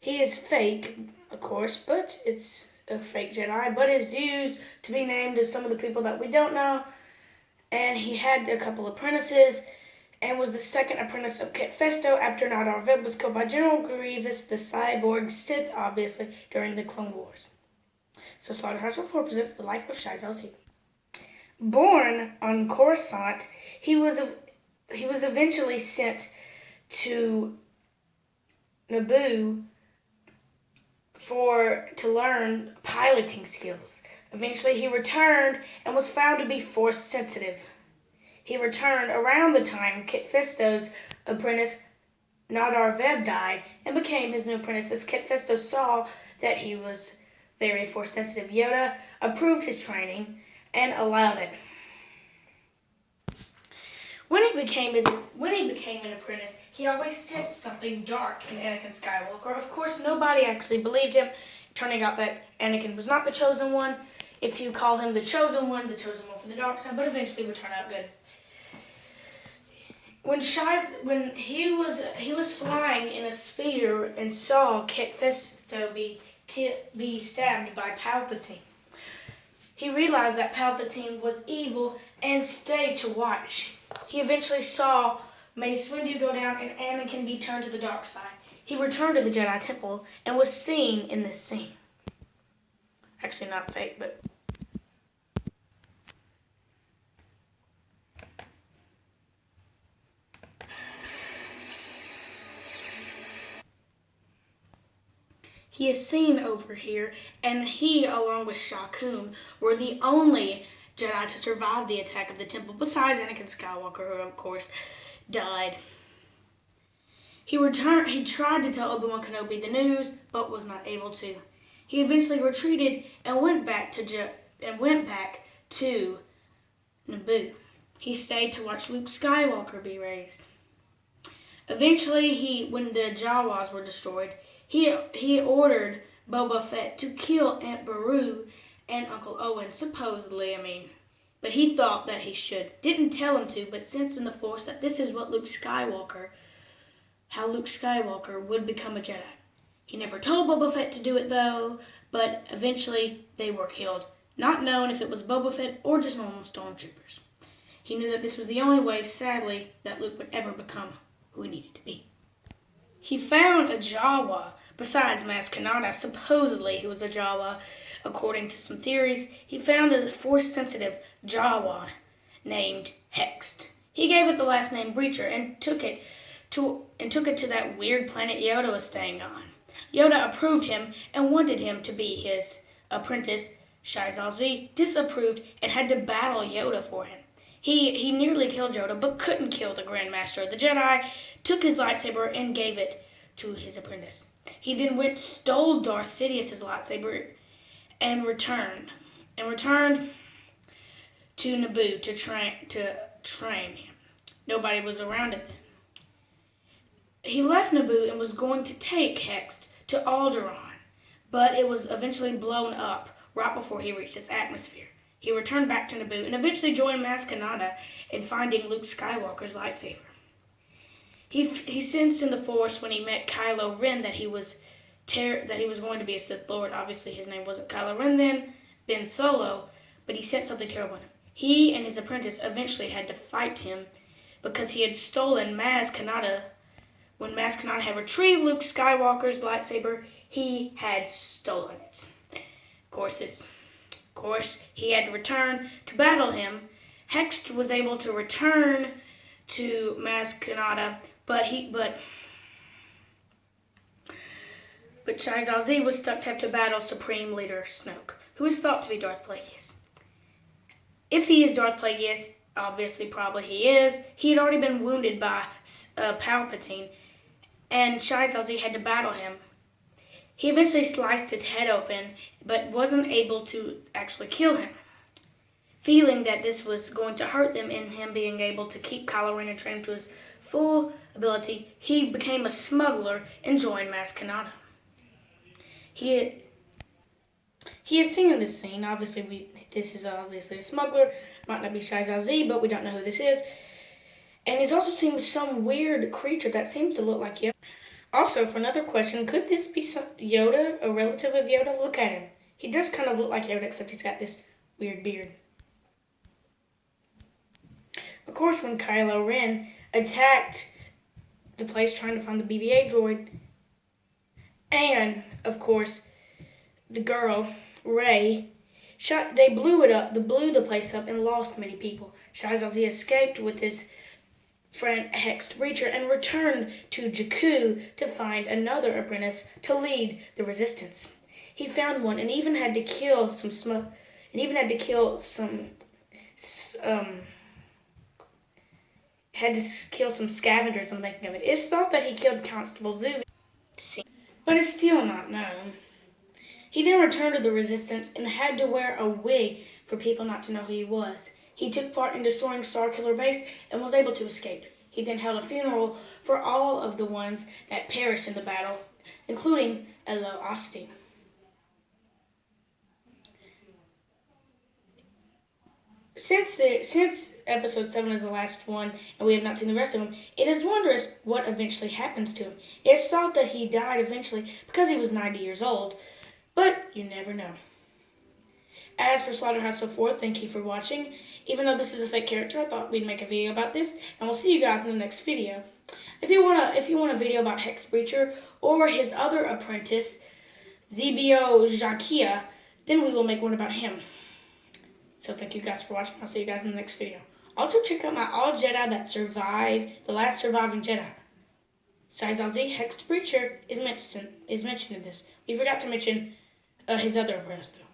He is fake, of course, but it's a fake Jedi, but is used to be named of some of the people that we don't know. And he had a couple apprentices and was the second apprentice of Kit Fisto after Nadar Veb was killed by General Grievous, the cyborg Sith, obviously, during the Clone Wars. So Slaughterhouse 4 presents the life of Shuy Zalzi. Born on Coruscant, he was eventually sent to Naboo to learn piloting skills. Eventually he returned and was found to be force sensitive. He returned around the time Kit Fisto's apprentice Nadar Veb died and became his new apprentice as Kit Fisto saw that he was very force sensitive. Yoda approved his training and allowed it. When he became an apprentice, he always sensed something dark in Anakin Skywalker. Of course, nobody actually believed him, turning out that Anakin was not the chosen one. If you call him the chosen one for the dark side, but eventually would turn out good. When he was flying in a speeder and saw Kit Fisto be stabbed by Palpatine, he realized that Palpatine was evil and stayed to watch. He eventually saw Mace Windu go down and Anakin be turned to the dark side. He returned to the Jedi Temple and was seen in this scene. Actually, not fake, but... He is seen over here, and he, along with Shah Kun, were the only Jedi to survive the attack of the temple, besides Anakin Skywalker, who, of course, died. He tried to tell Obi-Wan Kenobi the news, but was not able to. He eventually retreated and went back to Naboo. He stayed to watch Luke Skywalker be raised. Eventually, when the Jawas were destroyed, he ordered Boba Fett to kill Aunt Beru and Uncle Owen, supposedly, but he thought that he should. Didn't tell him to, but sensed in the Force that this is how Luke Skywalker would become a Jedi. He never told Boba Fett to do it, though, but eventually they were killed, not known if it was Boba Fett or just normal stormtroopers. He knew that this was the only way, sadly, that Luke would ever become who he needed to be. He found a Jawa, besides Maz Kanata. Supposedly he was a Jawa, according to some theories. He found a force-sensitive Jawa named Hext. He gave it the last name Breacher and took it to that weird planet Yoda was staying on. Yoda approved him and wanted him to be his apprentice. Shuy Zalzi disapproved and had to battle Yoda for him. He nearly killed Yoda, but couldn't kill the Grand Master of the Jedi, took his lightsaber and gave it to his apprentice. He then stole Darth Sidious's lightsaber and returned to Naboo to train him. Nobody was around it then. He left Naboo and was going to take Hext to Alderaan, but it was eventually blown up right before he reached its atmosphere. He returned back to Naboo and eventually joined Maz Kanata in finding Luke Skywalker's lightsaber. He sensed in the Force when he met Kylo Ren that he was going to be a Sith Lord. Obviously, his name wasn't Kylo Ren then, Ben Solo, but he sensed something terrible in him. He and his apprentice eventually had to fight him because he had stolen Maz Kanata. When Maz Kanata had retrieved Luke Skywalker's lightsaber, he had stolen it. Of course, he had to return to battle him. Hext was able to return to Maz Kanata, but Shuy Zalzi was stuck to have to battle Supreme Leader Snoke, who is thought to be Darth Plagueis. If he is Darth Plagueis, obviously probably he is, he had already been wounded by Palpatine, and Shuy Zalzi had to battle him. He eventually sliced his head open, but wasn't able to actually kill him. Feeling that this was going to hurt them in him being able to keep Kylo Ren and train him to his full ability, he became a smuggler and joined Maz Kanata. He is seen in this scene. This is obviously a smuggler. Might not be Shuy Zalzi, but we don't know who this is. And he's also seen with some weird creature that seems to look like Yoda. Also, for another question, could this be Yoda, a relative of Yoda? Look at him. He does kind of look like Yoda, except he's got this weird beard. Of course, when Kylo Ren attacked the place trying to find the BB-8 droid, and, of course, the girl, Rey, they blew the place up and lost many people. Shuy escaped with his friend Hex Breacher and returned to Jakku to find another apprentice to lead the resistance. He found one and even had to kill some scavengers on the making of it. It's thought that he killed Constable Zuvi, but it's still not known. He then returned to the resistance and had to wear a wig for people not to know who he was. He took part in destroying Starkiller Base and was able to escape. He then held a funeral for all of the ones that perished in the battle, including Elo Asti. Since episode 7 is the last one and we have not seen the rest of him, it is wondrous what eventually happens to him. It's thought that he died eventually because he was 90 years old, but you never know. As for Slaughterhouse So Forth, thank you for watching. Even though this is a fake character, I thought we'd make a video about this, and we'll see you guys in the next video. If you want a video about Hex Breacher or his other apprentice, Zebio Jakia, then we will make one about him. So thank you guys for watching. I'll see you guys in the next video. Also check out my All Jedi that survived, the last surviving Jedi. Shuy Hex Breacher is mentioned in this. We forgot to mention his other apprentice though.